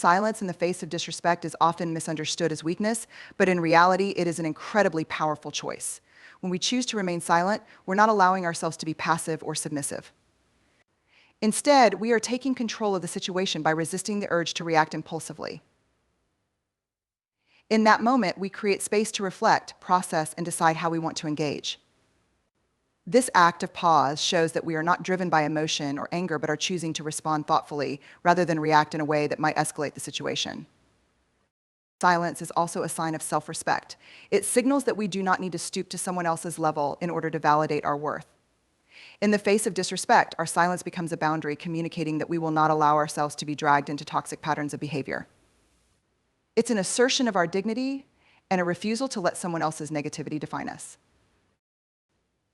Silence in the face of disrespect is often misunderstood as weakness, but in reality, it is an incredibly powerful choice. When we choose to remain silent, we're not allowing ourselves to be passive or submissive. Instead, we are taking control of the situation by resisting the urge to react impulsively. In that moment, we create space to reflect, process, and decide how we want to engage. This act of pause shows that we are not driven by emotion or anger, but are choosing to respond thoughtfully rather than react in a way that might escalate the situation. Silence is also a sign of self-respect. It signals that we do not need to stoop to someone else's level in order to validate our worth. In the face of disrespect, our silence becomes a boundary, communicating that we will not allow ourselves to be dragged into toxic patterns of behavior. It's an assertion of our dignity and a refusal to let someone else's negativity define us.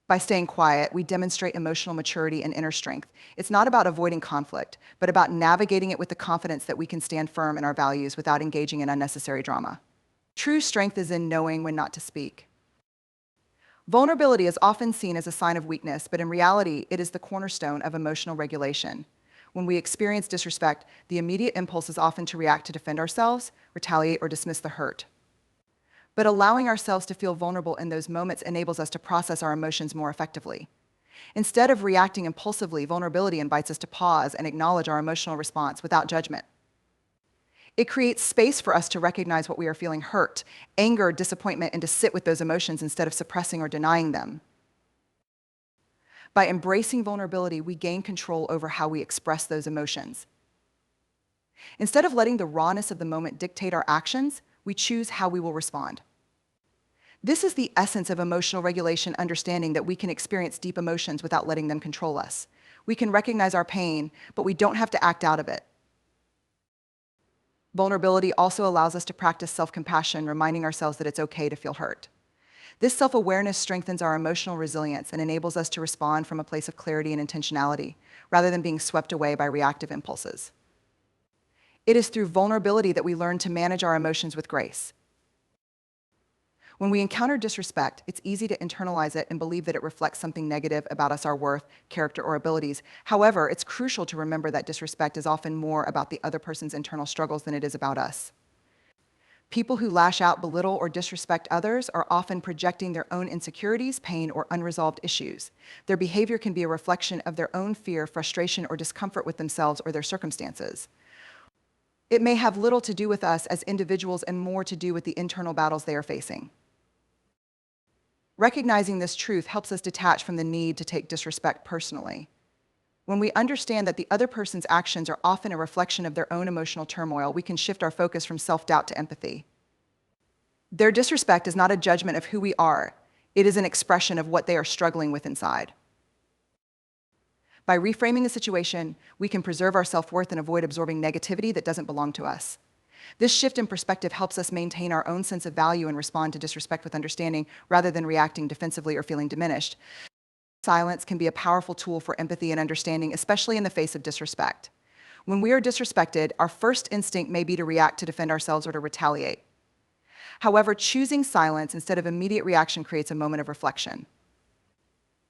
By staying quiet, we demonstrate emotional maturity and inner strength. It's not about avoiding conflict, but about navigating it with the confidence that we can stand firm in our values without engaging in unnecessary drama. True strength is in knowing when not to speak. Vulnerability is often seen as a sign of weakness, but in reality, it is the cornerstone of emotional regulation. When we experience disrespect, the immediate impulse is often to react to defend ourselves, retaliate, or dismiss the hurt. But allowing ourselves to feel vulnerable in those moments enables us to process our emotions more effectively. Instead of reacting impulsively, vulnerability invites us to pause and acknowledge our emotional response without judgment. It creates space for us to recognize what we are feeling: hurt, anger, disappointment, and to sit with those emotions instead of suppressing or denying them. By embracing vulnerability, we gain control over how we express those emotions. Instead of letting the rawness of the moment dictate our actions, we choose how we will respond. This is the essence of emotional regulation, understanding that we can experience deep emotions without letting them control us. We can recognize our pain, but we don't have to act out of it. Vulnerability also allows us to practice self-compassion, reminding ourselves that it's okay to feel hurt. This self-awareness strengthens our emotional resilience and enables us to respond from a place of clarity and intentionality, rather than being swept away by reactive impulses. It is through vulnerability that we learn to manage our emotions with grace. When we encounter disrespect, it's easy to internalize it and believe that it reflects something negative about us, our worth, character, or abilities. However, it's crucial to remember that disrespect is often more about the other person's internal struggles than it is about us. People who lash out, belittle, or disrespect others are often projecting their own insecurities, pain, or unresolved issues. Their behavior can be a reflection of their own fear, frustration, or discomfort with themselves or their circumstances. It may have little to do with us as individuals and more to do with the internal battles they are facing. Recognizing this truth helps us detach from the need to take disrespect personally. When we understand that the other person's actions are often a reflection of their own emotional turmoil, we can shift our focus from self-doubt to empathy. Their disrespect is not a judgment of who we are. It is an expression of what they are struggling with inside. By reframing the situation, we can preserve our self-worth and avoid absorbing negativity that doesn't belong to us. This shift in perspective helps us maintain our own sense of value and respond to disrespect with understanding rather than reacting defensively or feeling diminished. Silence can be a powerful tool for empathy and understanding, especially in the face of disrespect. When we are disrespected, our first instinct may be to react to defend ourselves or to retaliate. However, choosing silence instead of immediate reaction creates a moment of reflection.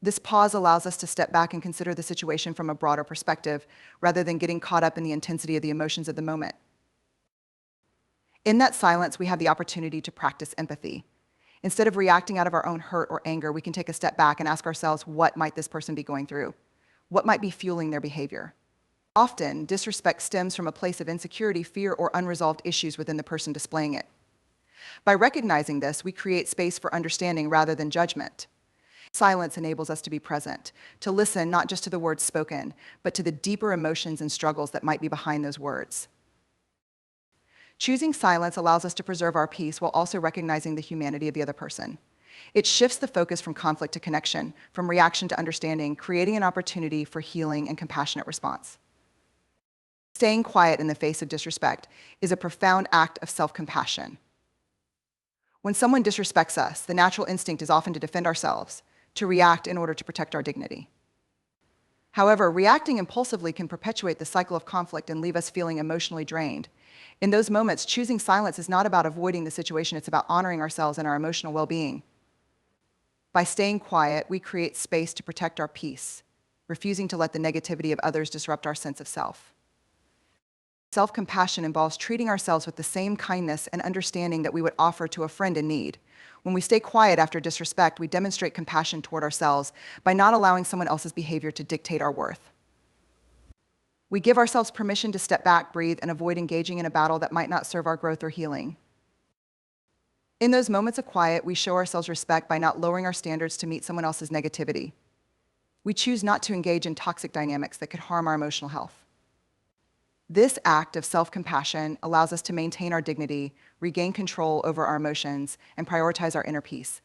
This pause allows us to step back and consider the situation from a broader perspective, rather than getting caught up in the intensity of the emotions of the moment. In that silence, we have the opportunity to practice empathy. Instead of reacting out of our own hurt or anger, we can take a step back and ask ourselves, what might this person be going through? What might be fueling their behavior? Often, disrespect stems from a place of insecurity, fear, or unresolved issues within the person displaying it. By recognizing this, we create space for understanding rather than judgment. Silence enables us to be present, to listen not just to the words spoken, but to the deeper emotions and struggles that might be behind those words. Choosing silence allows us to preserve our peace while also recognizing the humanity of the other person. It shifts the focus from conflict to connection, from reaction to understanding, creating an opportunity for healing and compassionate response. Staying quiet in the face of disrespect is a profound act of self-compassion. When someone disrespects us, the natural instinct is often to defend ourselves, to react in order to protect our dignity. However, reacting impulsively can perpetuate the cycle of conflict and leave us feeling emotionally drained. In those moments, choosing silence is not about avoiding the situation, it's about honoring ourselves and our emotional well-being. By staying quiet, we create space to protect our peace, refusing to let the negativity of others disrupt our sense of self. Self-compassion involves treating ourselves with the same kindness and understanding that we would offer to a friend in need. When we stay quiet after disrespect, we demonstrate compassion toward ourselves by not allowing someone else's behavior to dictate our worth. We give ourselves permission to step back, breathe, and avoid engaging in a battle that might not serve our growth or healing. In those moments of quiet, we show ourselves respect by not lowering our standards to meet someone else's negativity. We choose not to engage in toxic dynamics that could harm our emotional health. This act of self-compassion allows us to maintain our dignity, regain control over our emotions, and prioritize our inner peace.